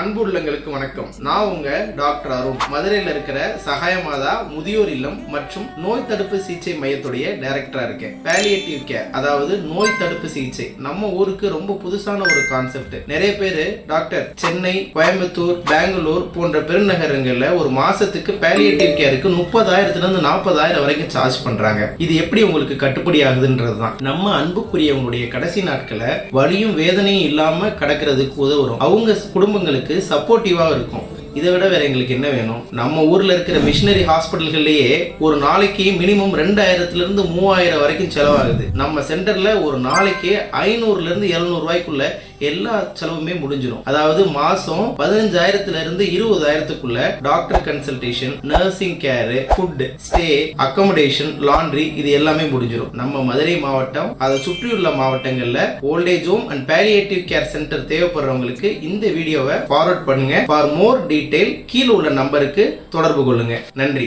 அன்பு உள்ளங்களுக்கு வணக்கம். நான் உங்க டாக்டர் அருண். மதுரையில் இருக்கிற சகாயமாதா முதியோர் இல்லம் மற்றும் நோய் தடுப்பு சிகிச்சை மையத்துடைய டைரக்டரா இருக்கேன். பாலியேட்டிவ் கேர், அதாவது நோய் தடுப்பு சிகிச்சை நம்ம ஊருக்கு ரொம்ப புதுசான ஒரு கான்செப்ட். நிறைய பேரு டாக்டர் சென்னை, கோயம்புத்தூர், பெங்களூர் போன்ற பெருநகரங்கள்ல ஒரு மாசத்துக்கு பாலியேட்டிவ் கேருக்கு 30,000 இருந்து 40,000 வரைக்கும் சார்ஜ் பண்றாங்க. இது எப்படி உங்களுக்கு கட்டுப்படி ஆகுதுன்றதுதான். நம்ம அன்புக்குரியவங்களுடைய கடைசி நாட்களை வலியும் வேதனையும் இல்லாம கடக்கிறதுக்கு உதவுறோம். அவங்க குடும்பங்களுக்கு சப்போர்ட்டிவா இருக்கும். இதை விட வேற எங்களுக்கு என்ன வேணும்? நம்ம ஊர்ல இருக்கிற மிஷினரி ஹாஸ்பிட்டல்கள்லயே ஒரு நாளைக்கு மினிமம் 2,000 இருந்து 3,000 வரைக்கும் செலவாகுது. நம்ம சென்டர்ல ஒரு நாளைக்கு 500 இருந்து 700 ரூபாய்க்குள்ள எல்லா செலவுமே முடிஞ்சிடும். அதாவது மாசம் 15,000 இருந்து 20,000க்குள்ள doctor consultation, nursing care, food, stay, accommodation, laundry இது எல்லாமே முடிஞ்சிடும். நம்ம மதுரை மாவட்டம் அதை சுற்றியுள்ள மாவட்டங்கள்ல old age home and palliative care centre தேவைப்படுறவங்களுக்கு இந்த வீடியோவை ஃபார்வர்ட் பண்ணுங்க. ஃபார் மோர் டீடைல் கீழே உள்ள நம்பருக்கு தொடர்பு கொள்ளுங்க. நன்றி.